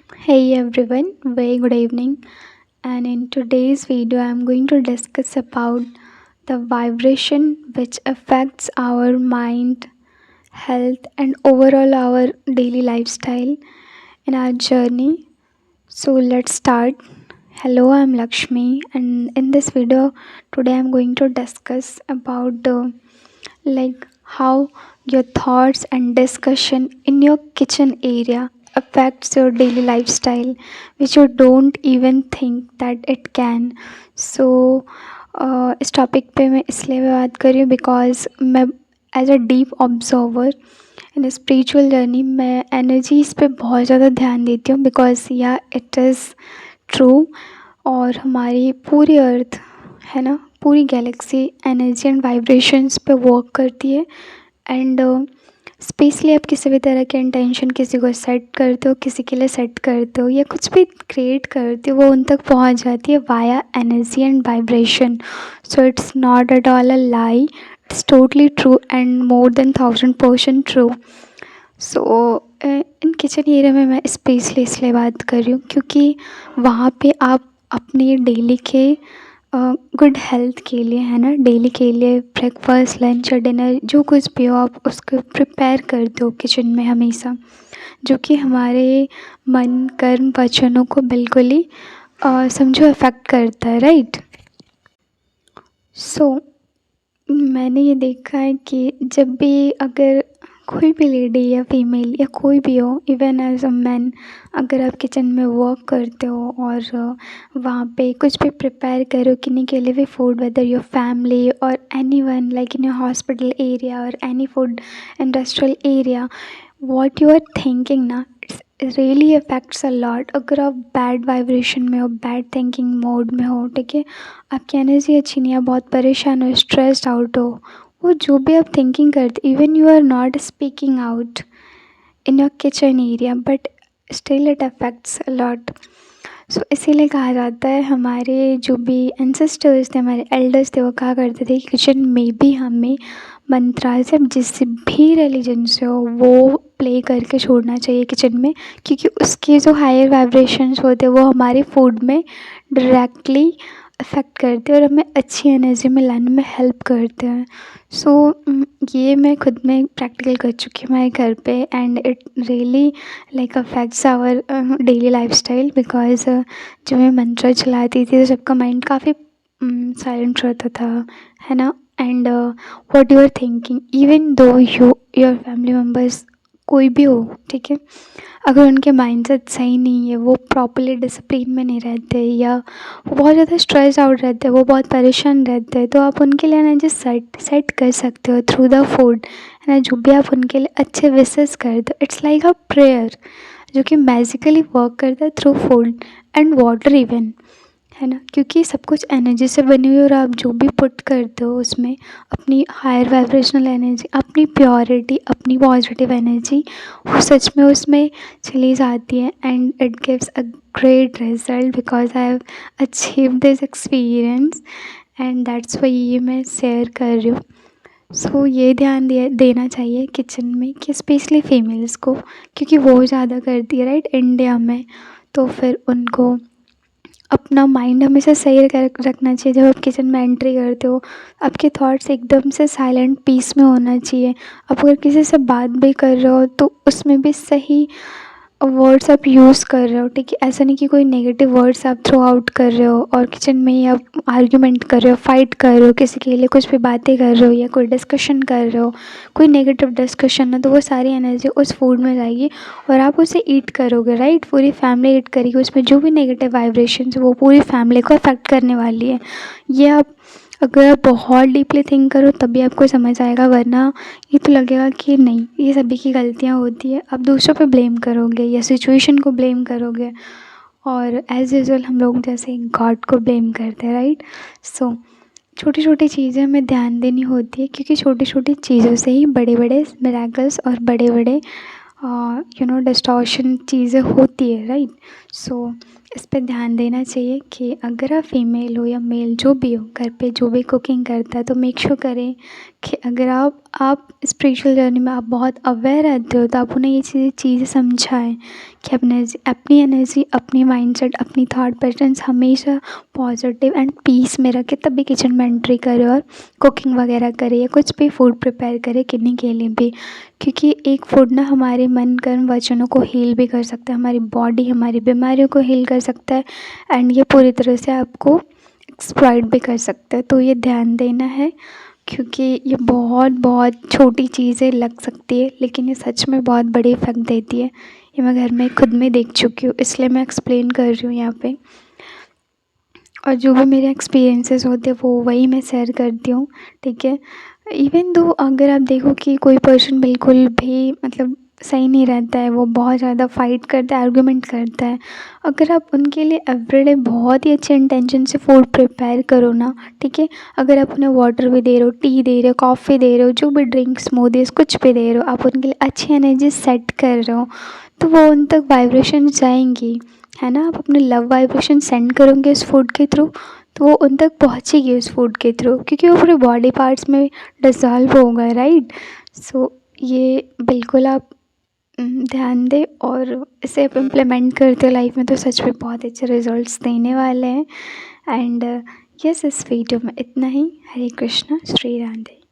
Hey everyone, very good evening. And in today's video, I'm going to discuss about the vibration which affects our mind, health, and overall our daily lifestyle in our journey. So let's start. Hello, I'm Lakshmi, and in this video today, I'm going to discuss about how your thoughts and discussion in your kitchen area affects your daily lifestyle, which you don't even think that it can. So इस topic पे मैं इसलिए भी बात कर रही हूँ because मैं as a deep observer in spiritual journey मैं एनर्जीज पे बहुत ज़्यादा ध्यान देती हूँ बिकॉज या इट इज़ ट्रू। और हमारी पूरी अर्थ है ना, पूरी गैलेक्सी एनर्जी एंड वाइब्रेशंस पे वर्क करती है। एंड स्पेशली आप किसी भी तरह के इंटेंशन किसी को सेट करते हो, किसी के लिए सेट करते हो या कुछ भी क्रिएट करते हो, वो उन तक पहुंच जाती है via energy and vibration. So it's not at all a lie, it's totally true and more than 1000% true. So in kitchen area में मैं स्पेशली इसलिए बात कर रही हूँ क्योंकि वहाँ पे आप अपने डेली के गुड हेल्थ के लिए, है ना, डेली के लिए ब्रेकफास्ट लंच या डिनर जो कुछ भी हो आप उसको प्रिपेयर करते हो किचन में हमेशा, जो कि हमारे मन कर्म वचनों को बिल्कुल ही समझो अफेक्ट करता है, राइट। सो मैंने ये देखा है कि जब भी अगर कोई भी लेडी या फीमेल या कोई भी हो, इवन एज अ मैन, अगर आप किचन में वर्क करते हो और वहाँ पे कुछ भी प्रिपेयर करो किन्हीं के लिए भी फूड, वेदर योर फैमिली और any one like in your hospital area और any food industrial area, what you are thinking ना, it's really affects a lot. अगर आप बैड वाइब्रेशन में हो, बैड थिंकिंग मोड में हो, ठीक है, आपकी एनर्जी अच्छी नहीं है, बहुत परेशान हो, स्ट्रेस्ड आउट हो, वो जो भी आप थिंकिंग करते, even you are not speaking out in your kitchen area but still it affects a lot. So इसीलिए कहा जाता है, हमारे जो भी एंसेस्टर्स थे, हमारे एल्डर्स थे, वो कहा करते थे कि किचन में भी हमें मंत्रास, अब जिस भी रिलीजन से हो वो प्ले करके छोड़ना चाहिए किचन में, क्योंकि उसके जो हायर वाइब्रेशंस होते हैं वो हमारे फूड में डायरेक्टली अफेक्ट करते हैं और हमें अच्छी एनर्जी में लाने में हेल्प करते हैं। सो ये मैं खुद में प्रैक्टिकल कर चुकी हूँ मेरे घर पे and it really like affects our daily lifestyle because जब मैं मंत्र चलाती थी तो सबका माइंड काफ़ी साइलेंट रहता था, है ना। And what you are thinking, even though you your family members कोई भी हो, ठीक है, अगर उनके माइंडसेट सही नहीं है, वो प्रॉपर्ली डिसिप्लिन में नहीं रहते या वो बहुत ज़्यादा स्ट्रेस आउट रहते हैं, वो बहुत परेशान रहते हैं, तो आप उनके लिए ना जस्ट सेट सेट कर सकते हो थ्रू द फूड, है ना। जो भी आप उनके लिए अच्छे विशेस करते हो, इट्स लाइक अ प्रेयर जो कि मैजिकली वर्क करता है through food and water even, है ना, क्योंकि सब कुछ एनर्जी से बनी हुई है और आप जो भी पुट करते हो उसमें अपनी हायर वाइब्रेशनल एनर्जी, अपनी प्योरिटी, अपनी पॉजिटिव एनर्जी, वो सच में उसमें चली जाती है and it gives a great result because I have achieve this experience and that's why ये मैं शेयर कर रही हूँ। सो ये ध्यान देना चाहिए किचन में कि स्पेशली फीमेल्स को, क्योंकि वो ज़्यादा करती है, राइट, इंडिया में। तो फिर उनको अपना माइंड हमेशा सही रखना चाहिए। जब आप किचन में एंट्री करते हो, आपके थॉट्स एकदम से साइलेंट पीस में होना चाहिए। आप अगर किसी से बात भी कर रहे हो तो उसमें भी सही वर्ड्स आप यूज़ कर रहे हो, ठीक है, ऐसा नहीं कि कोई नेगेटिव वर्ड्स आप थ्रो आउट कर रहे हो और किचन में ही आप आर्ग्यूमेंट कर रहे हो, फाइट कर रहे हो, किसी के लिए कुछ भी बातें कर रहे हो या कोई डिस्कशन कर रहे हो, कोई नेगेटिव डिस्कशन है, तो वो सारी एनर्जी उस फूड में जाएगी और आप उसे ईट करोगे, राइट, पूरी फैमिली ईट करेगी, उसमें जो भी नेगेटिव वाइब्रेशंस वो पूरी फैमिली को अफेक्ट करने वाली है। ये आप अगर आप बहुत डीपली थिंक करो तभी आपको समझ आएगा, वरना ये तो लगेगा कि नहीं, ये सभी की गलतियाँ होती है, आप दूसरों पे ब्लेम करोगे या सिचुएशन को ब्लेम करोगे और एज़ यूजुअल हम लोग जैसे गॉड को ब्लेम करते हैं, राइट। सो छोटी छोटी चीज़ें हमें ध्यान देनी होती है क्योंकि छोटी छोटी चीज़ों से ही बड़े बड़े मिराकल्स और बड़े बड़े डिस्टॉर्शन चीज़ें होती है, राइट। सो इस पे ध्यान देना चाहिए कि अगर आप फीमेल हो या मेल जो भी हो, घर पे जो भी कुकिंग करता है तो मेक श्योर करें कि अगर आप स्पिरिचुअल जर्नी में आप बहुत अवेयर रहते हो तो आप उन्हें ये चीज़ें समझाएँ कि अपनी एनर्जी, अपनी माइंडसेट, अपनी थॉट पैटर्न्स हमेशा पॉजिटिव एंड पीस में रखें, तभी किचन में एंट्री करें और कुकिंग वगैरह करें या कुछ भी फूड प्रिपेयर करें किन्हीं के लिए भी। क्योंकि एक फूड ना हमारे मन, कर्म, वचनों को हील भी कर सकता है, हमारी बॉडी, हमारी बीमारियों को हील कर सकता है एंड ये पूरी तरह से आपको एक्सप्लॉइट भी कर सकता है। तो ये ध्यान देना है, क्योंकि ये बहुत बहुत छोटी चीज़ें लग सकती है लेकिन ये सच में बहुत बड़ी इफ़ेक्ट देती है। ये मैं घर में खुद में देख चुकी हूँ, इसलिए मैं एक्सप्लेन कर रही हूँ यहाँ पे। और जो भी मेरे एक्सपीरियंसेस होते हैं वो वही मैं शेयर करती हूँ, ठीक है। इवन दो अगर आप देखो कि कोई पर्सन बिल्कुल भी मतलब सही नहीं रहता है, वो बहुत ज़्यादा फाइट करता है, आर्गुमेंट करता है, अगर आप उनके लिए एवरीडे बहुत ही अच्छे इंटेंशन से फूड प्रिपेयर करो ना, ठीक है। अगर आप उन्हें वाटर भी दे रहे हो, टी दे रहे हो, कॉफ़ी दे रहे हो, जो भी ड्रिंक, स्मूदीज़ कुछ भी दे रहे हो, आप उनके लिए अच्छी एनर्जी सेट कर रहे हो, तो वो उन तक वाइब्रेशन जाएंगी, है ना। आप अपने लव वाइब्रेशन सेंड करोगे उस फूड के थ्रू, तो वो उन तक पहुँचेगी उस फूड के थ्रू, क्योंकि वो पूरे बॉडी पार्ट्स में डिसॉल्व होगा, राइट। सो ये बिल्कुल आप ध्यान दें और इसे आप इम्प्लीमेंट करते हो लाइफ में तो सच में बहुत अच्छे रिजल्ट्स देने वाले हैं। एंड यस, इस वीडियो में इतना ही। हरे कृष्णा, श्री राधे।